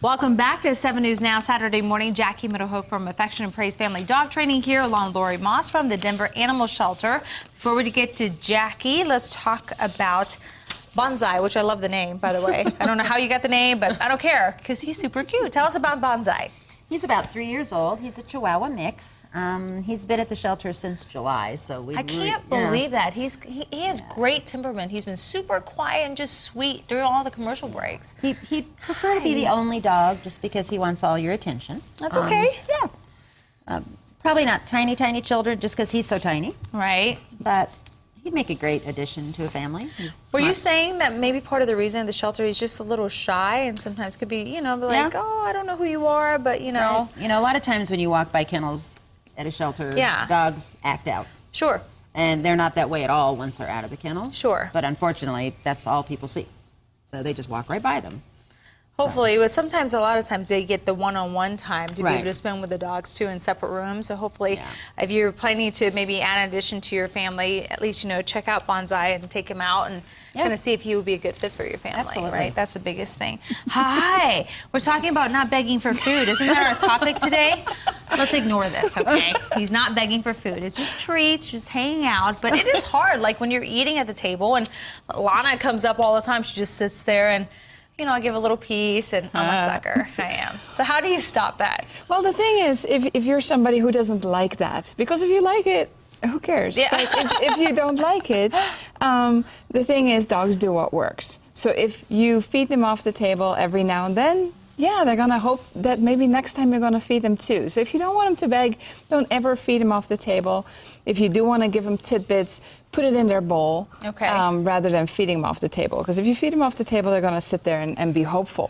Welcome back to 7 News Now, Saturday morning. Jackie Middlehook from Affection and Praise Family Dog Training here, along with Lori Moss from the Denver Animal Shelter. Before we get to Jackie, let's talk about Bonsai, which I love the name, by the way. I don't know how you got the name, but I don't care, because he's super cute. Tell us about Bonsai. He's about 3 years old. He's a Chihuahua mix. He's been at the shelter since July, so I can't believe that. He has great temperament. He's been super quiet and just sweet during all the commercial breaks. He'd prefer to be the only dog just because he wants all your attention. That's okay. Yeah. Probably not tiny children just because he's so tiny. Right. But he'd make a great addition to a family. Were you saying that maybe part of the reason at the shelter he's just a little shy and sometimes could be, you know, like, oh, I don't know who you are, but you know. Right. You know, a lot of times when you walk by kennels at a shelter, dogs act out. Sure. And they're not that way at all once they're out of the kennel. Sure. But unfortunately, that's all people see. So they just walk right by them. Hopefully, but sometimes, a lot of times, they get the one-on-one time to be able Right. to spend with the dogs, too, in separate rooms. So hopefully, if you're planning to maybe add an addition to your family, at least, you know, check out Bonsai and take him out and kind of see if he would be a good fit for your family, Absolutely. right? That's the biggest thing. Hi! We're talking about not begging for food. Isn't that our topic today? Let's ignore this, okay? He's not begging for food. It's just treats, just hanging out. But it is hard, like when you're eating at the table, and Lana comes up all the time. She just sits there and, you know, I give a little piece, and I'm a sucker. I am. So how do you stop that? Well, the thing is, if you're somebody who doesn't like that, because if you like it, who cares? Yeah. But if you don't like it, the thing is, dogs do what works. So if you feed them off the table every now and then, yeah, they're going to hope that maybe next time you're going to feed them too. So if you don't want them to beg, don't ever feed them off the table. If you do want to give them tidbits, put it in their bowl rather than feeding them off the table. Because if you feed them off the table, they're going to sit there and be hopeful.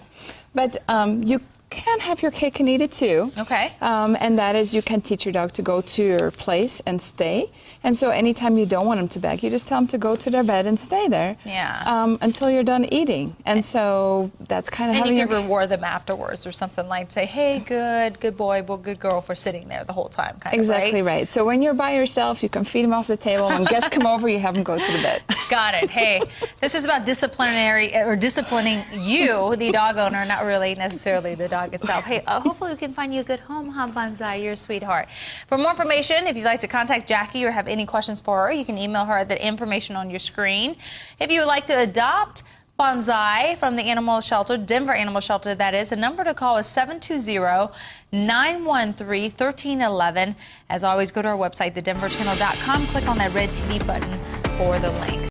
But you can have your cake and eat it too. Okay. And that is, you can teach your dog to go to your place and stay. And so anytime you don't want them to beg, you just tell them to go to their bed and stay there until you're done eating. And so that's kind of how you can reward them afterwards or something, like say, hey, good boy, well, good girl for sitting there the whole time, kind Exactly of, right? right. So when you're by yourself, you can feed them off the table. When guests come over, you have them go to the bed. Got it. Hey, this is about disciplining you, the dog owner, not really necessarily the dog itself. Hey, hopefully we can find you a good home, huh, Bonsai? You're a sweetheart. For more information, if you'd like to contact Jackie or have any questions for her, you can email her at the information on your screen. If you would like to adopt Bonsai from the Animal Shelter, Denver Animal Shelter, that is, the number to call is 720-913-1311. As always, go to our website, thedenverchannel.com, click on that red TV button for the links.